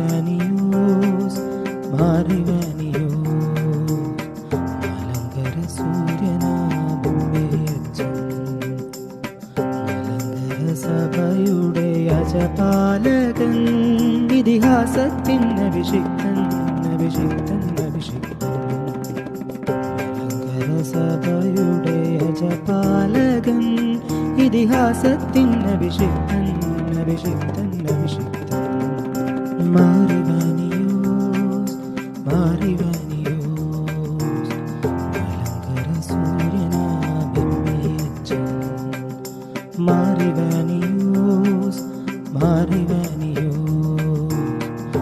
മാറിവാനിയോസ് മാറിവാനിയോസ് മലങ്കര സൂര്യനാബുമേയച്ചൻ മലങ്കര സഭയുടെ അജപാലകൻ ഇതിഹാസത്തിൻ അഭിഷിക്തൻ അഭിഷിക്തൻ അഭിഷിക്തൻ മലങ്കര സഭയുടെ അജപാലകൻ ഇതിഹാസത്തിൻ അഭിഷിക്തൻ അഭിഷിക്തൻ അഭിഷിക്തൻ മാറിവാനിയോസ് മാറിവാനിയോസ്